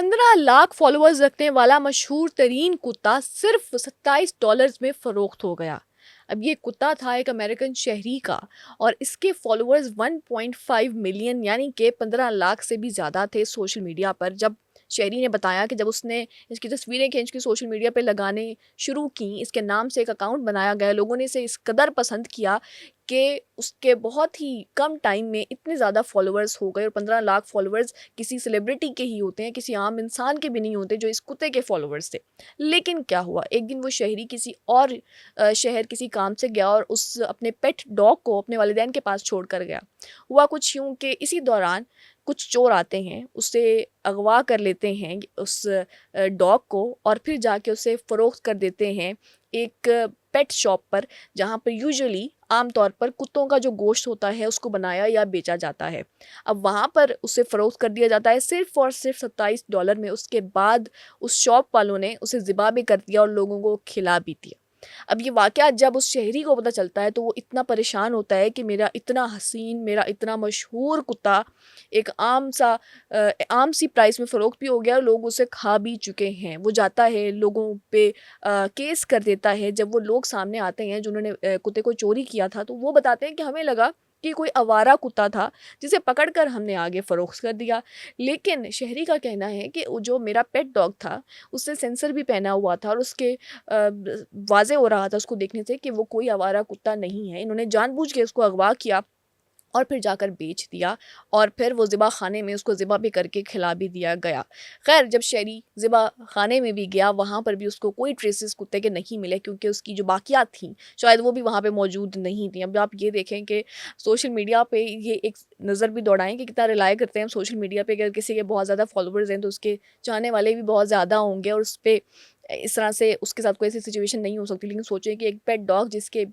15 lakh followers रखने वाला मशहूर तरीन कुत्ता सिर्फ $27 में फरोख्त हो गया। अब ये कुत्ता था एक अमेरिकन शहरी का और इसके फॉलोअर्स 1.5 मिलियन यानी कि 15 लाख से भी ज़्यादा थे सोशल मीडिया पर। जब शहरी ने बताया कि जब उसने इसकी तस्वीरें खींच के सोशल मीडिया पे लगाने शुरू की, इसके नाम से एक अकाउंट बनाया गया, लोगों ने इसे इस कदर पसंद किया कि उसके बहुत ही कम टाइम में इतने ज़्यादा फॉलोअर्स हो गए। और 15 लाख फॉलोअर्स किसी सेलिब्रिटी के ही होते हैं, किसी आम इंसान के भी नहीं होते जो इस कुत्ते के फॉलोअर्स थे। लेकिन क्या हुआ, एक दिन वो शहरी किसी और शहर किसी काम से गया और उस अपने पेट डॉग को अपने वालिदैन के पास छोड़ कर गया। हुआ कुछ यूँ कि इसी दौरान कुछ चोर आते हैं, उसे अगवा कर लेते हैं उस डॉग को और फिर जाके उसे फ़रोख्त कर देते हैं एक पेट शॉप पर, जहाँ पर यूजुअली आम तौर पर कुत्तों का जो गोश्त होता है उसको बनाया या बेचा जाता है। अब वहाँ पर उसे फ़रोख्त कर दिया जाता है सिर्फ़ और सिर्फ $27 में। उसके बाद उस शॉप वालों ने उसे ज़िबा भी कर दिया और लोगों को खिला भी दिया। अब ये वाक़या जब उस शहरी को पता चलता है तो वो इतना परेशान होता है कि मेरा इतना हसीन, मेरा इतना मशहूर कुत्ता एक आम सी प्राइस में फ़रोख्त भी हो गया और लोग उसे खा भी चुके हैं। वो जाता है लोगों पे केस कर देता है। जब वो लोग सामने आते हैं जिन्होंने कुत्ते को चोरी किया था, तो वो बताते हैं कि हमें लगा कि कोई आवारा कुत्ता था जिसे पकड़कर हमने आगे फ़रोख्त कर दिया। लेकिन शहरी का कहना है कि वो जो मेरा पेट डॉग था, उससे सेंसर भी पहना हुआ था और उसके वाज़ेह हो रहा था उसको देखने से कि वो कोई आवारा कुत्ता नहीं है। इन्होंने जानबूझ के उसको अगवा किया और फिर जाकर बेच दिया और फिर वो ज़िबा खाने में उसको ज़िबा भी करके खिला भी दिया गया। ख़ैर, जब शहरी ज़िबा खाने में भी गया, वहाँ पर भी उसको कोई ट्रेसेस कुत्ते के नहीं मिले क्योंकि उसकी जो बाकियात थीं, शायद वो भी वहाँ पे मौजूद नहीं थीं। अब आप ये देखें कि सोशल मीडिया पे ये एक नज़र भी दौड़ाएँ कि कितना रिलाय करते हैं हम सोशल मीडिया पे। अगर किसी के बहुत ज़्यादा फ़ॉलोवर्स हैं, तो उसके चाहने वाले भी बहुत ज़्यादा होंगे और उस पे इस तरह से उसके साथ कोई ऐसी सिचुएशन नहीं हो सकती। लेकिन सोचिए कि एक पेट डॉग जिसके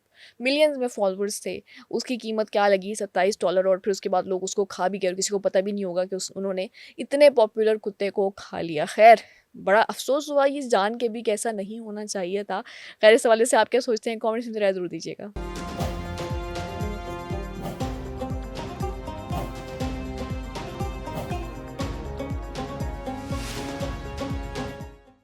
मिलियंस में फॉलोअर्स थे, उसकी कीमत क्या लगी $27 और फिर उसके बाद लोग उसको खा भी गए और किसी को पता भी नहीं होगा कि उन्होंने इतने पॉपुलर कुत्ते को खा लिया। खैर, बड़ा अफसोस हुआ ये जान के भी कि ऐसा नहीं होना चाहिए था। खैर, इस हवाले से आप क्या सोचते हैं? कमेंट्स में ज़रा ज़रूर दीजिएगा।